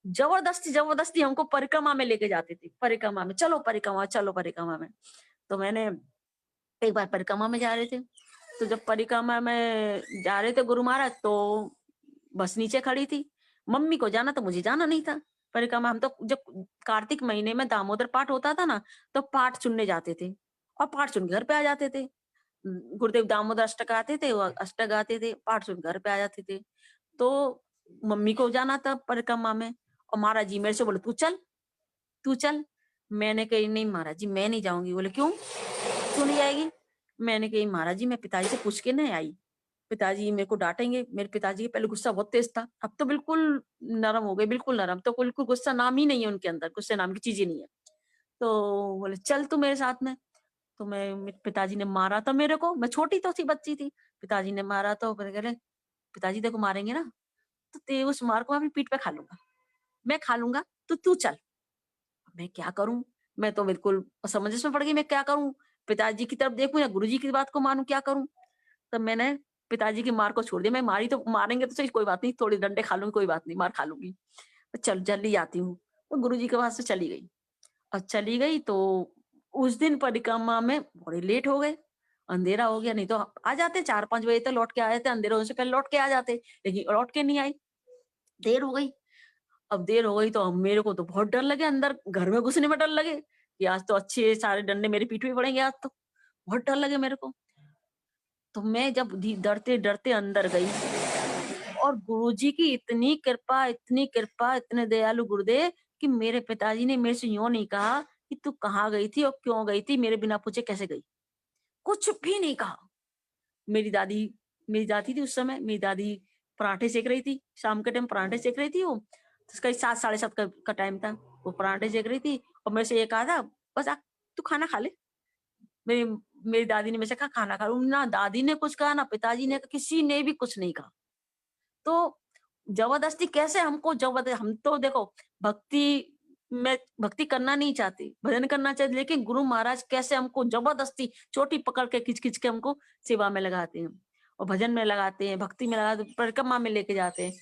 जबरदस्ती जबरदस्ती हमको परिक्रमा में लेके जाते थे, परिक्रमा में, चलो परिक्रमा, चलो परिक्रमा में। तो मैंने एक बार परिक्रमा में जा रहे थे, तो जब परिक्रमा में जा रहे थे गुरु महाराज, तो बस नीचे खड़ी थी। मम्मी को जाना, तो मुझे जाना नहीं था परिक्रमा। हम तो जब कार्तिक महीने में दामोदर पाठ होता था ना, तो पाठ सुनने जाते थे और पाठ सुन के घर पे आ जाते थे। गुरुदेव दामोदर अष्टक आते थे, वो अष्टक गाते थे, पाठ सुन घर पे आ जाते थे। तो मम्मी को जाना था परिक्रमा में, और महाराज जी मेरे से बोले, तू चल, तू चल। मैंने कही, नहीं महाराज जी मैं नहीं जाऊंगी। बोले, क्यों, क्यों नहीं जाएगी? मैंने कही, महाराज जी मैं पिताजी से पूछ के नहीं आई, पिताजी मेरे को डांटेंगे। मेरे पिताजी के पहले गुस्सा बहुत तेज था, अब तो बिल्कुल नरम हो गए, बिल्कुल नरम, तो बिल्कुल गुस्सा नाम ही नहीं है उनके अंदर, गुस्से नाम की चीज ही नहीं है। तो बोले, चल तू मेरे साथ में। तो मेरे पिताजी ने मारा था मेरे को, मैं छोटी तो थी, बच्ची थी। पिताजी ने मारा, तो फिर कह रहे, पिताजी देखो मारेंगे ना, तो ते उस मार को मैं अपनी पीठ पे खा लूंगा, मैं खा लूंगा, तो तू चल। मैं क्या करूं? मैं तो बिल्कुल असमंजस में पड़ गई, मैं क्या करूं? पिताजी की तरफ देखूं या गुरुजी की बात को मानूं, क्या करूं? तब मैंने पिताजी की मार को छोड़ दिया। मैं मारी तो मारेंगे तो सही, कोई बात नहीं, थोड़ी डंडे खा लूंगी, कोई बात नहीं, मार खा लूंगी, चल जल्दी आती हूँ। तो गुरुजी के पास से चली गई, और चली गई तो उस दिन परिक्रमा में बड़े लेट हो गए, अंधेरा हो गया। नहीं तो आ जाते 4-5 बजे तक, लौट के आ जाते, अंधेरा होने से पहले लौट के आ जाते, लेकिन लौट के नहीं आई, देर हो गई। अब देर हो गई तो अब मेरे को तो बहुत डर लगे, अंदर घर में घुसने में डर लगे कि आज तो अच्छे सारे डंडे मेरी पीठ पे पड़ेंगे, आज तो बहुत डर लगे मेरे को। तो मैं जब डरते डरते अंदर गई, और गुरुजी की इतनी कृपा, इतने दयालु गुरुदेव, कि मेरे पिताजी ने मेरे से यूं नहीं कहा कि तू कहाँ गई थी और क्यों गई थी, मेरे बिना पूछे कैसे गई, कुछ भी नहीं कहा। मेरी दादी मेरी दादी थी उस समय, मेरी दादी पराठे सेक रही थी, शाम के टाइम पराठे सेक रही थी वो, तो उसका 7 साढ़े 7 का टाइम था। वो पराठे सेक रही थी, और मेरे से ये कहा था, बस आ तू खाना खा ले। मेरी मेरी दादी ने मेरे से कहा, खाना खा लूं ना, दादी ने कुछ कहा ना पिताजी ने, किसी ने भी कुछ नहीं कहा। तो जबरदस्ती कैसे हमको, जबरदस्त हम तो देखो, भक्ति मैं भक्ति करना नहीं चाहती, भजन करना चाहती, लेकिन गुरु महाराज कैसे हमको जबरदस्ती चोटी पकड़ के खींच खींच के हमको सेवा में लगाते हैं, और भजन में लगाते हैं, भक्ति में लगाते हैं, परिक्रमा में लेके जाते हैं।